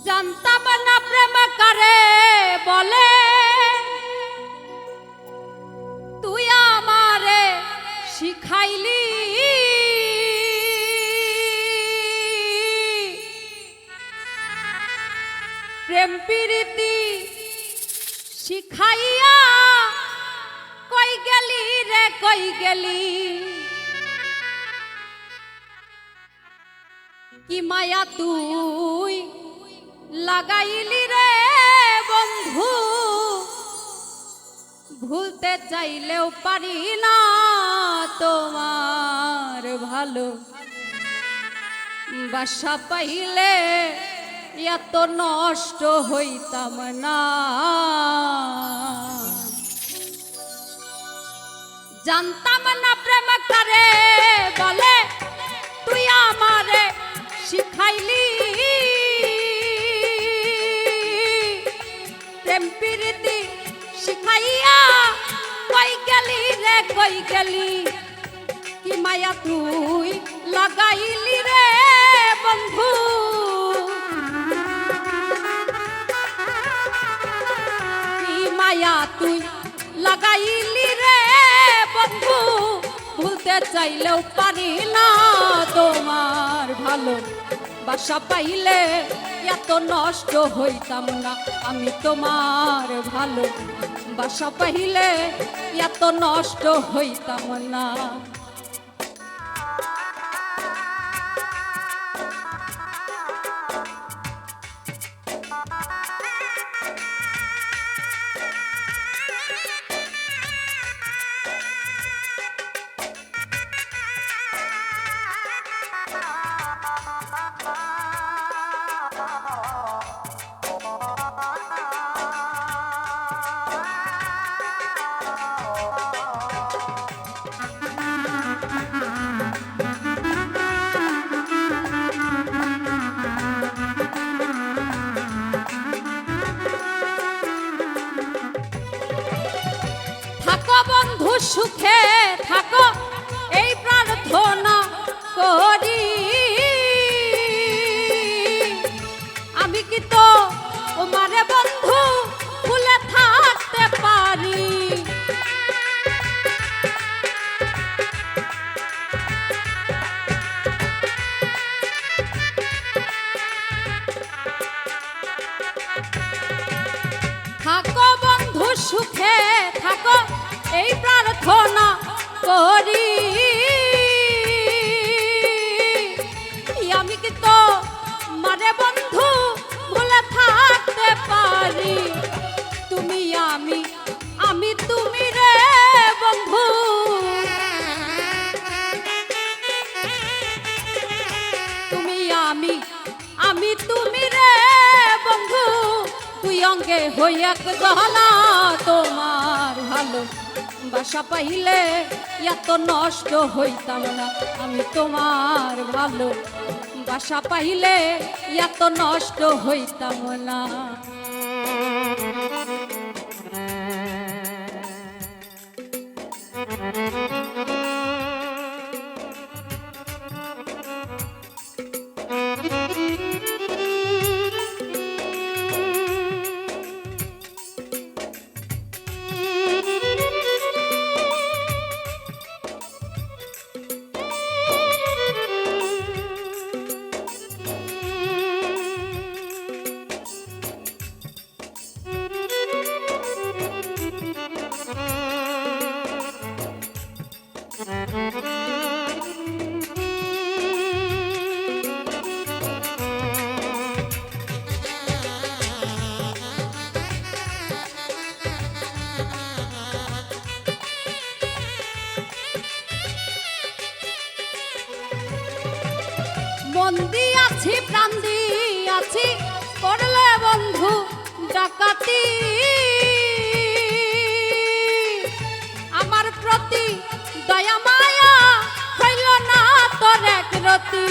জানতাম না প্রেম কারে বলে, তুই আমারে শিখাইলি। প্রেম প্রীতি শিখাইয়া কই গেলি রে কই গেলি। কি মায়া তুই লাগাইলি রে বন্ধু, ভুলতে চাইলেও পারি না তোমার ভালো বাসা পাইলে এত নষ্ট হইতাম না। জানতাম না প্রেম কারে বলে, তুই আমারে শিখাইলি। প্রেম প্রীতি শিখাইয়া কই গেলি রে কই গেলি। কি মায়া তুই লাগাইলি রে বন্ধু, কি মায়া তুই লাগাইলি রে বন্ধু, ভুলতে চাইলেও পারি না তোমার ভালো বাসা পাইলে এত নষ্ট হইতাম না। আমি তোমার ভালো বাসা পাইলে এত নষ্ট হইতাম না। বন্ধু সুখে থাকো এই প্রার্থনা করি, আমি কি তো তোমারে বন্ধু ভুলে থাকতে পারি। থাকো বন্ধু সুখে থাকো এই প্রার্থনা করি, আমি কি তো মানে বন্ধু ভুলে থাকতে পারি। তুমি আমি আমি তুমি রে বন্ধু, তুমি আমি আমি তুমি রে বন্ধু, দুই অঙ্গে হই এক গহনা তোমার ভালো বাসা পাইলে এত নষ্ট হইতাম না। আমি তোমার ভালো বাসা পাইলে এত নষ্ট হইতাম না। মন দিয়াছি প্রাণ দিয়াছি করলে বন্ধু ডাকাতি, আমার প্রতি দয়া মায়া হইল না তোর এক রতি।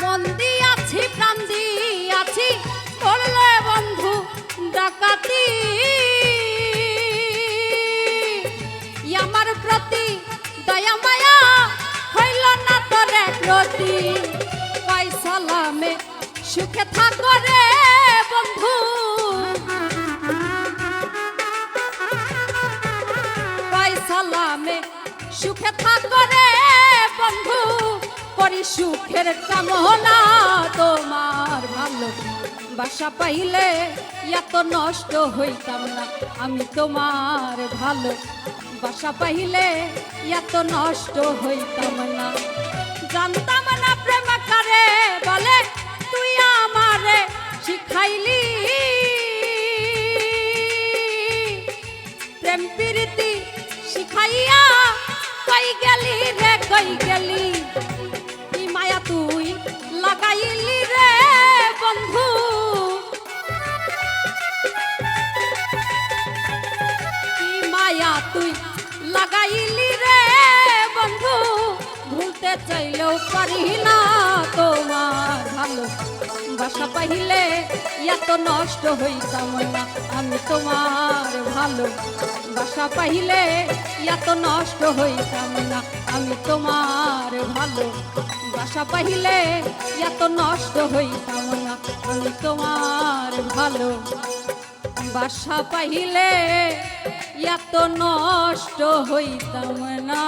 মন দিয়াছি প্রাণ দিয়াছি করলে বন্ধু ডাকাতি, প্রতি কয় সালামে সুখে থাকো রে বন্ধু কয় সালামে সুখে থাকো রে বন্ধু করি সুখের কামনা তোমার ভালো বাসা পাইলে এত নষ্ট হইতাম না আমি তোমার ভালো বাসা পাইলে এত নষ্ট হইতাম না জানতাম না প্রেম কারে বলে তুই আমারে শিখাইলি প্রেম প্রীতি শিখাইয়া কই গেলি রে কই গেলি কি মায়া তুই লাগাইলি রে বন্ধু কি মায়া তুই লাগাইলি রে বন্ধু ভুলতে চাইলেও পারি না তোমার ভালো বাসা পাইলে এত নষ্ট হইতাম না আমি তোমার ভালো বাসা পাইলে এত নষ্ট হইতাম না আমি তোমার ভালো বাসা পাইলে এত নষ্ট হইতাম না আমি তোমার ভালো বাসা পাইলে এত নষ্ট হইতাম না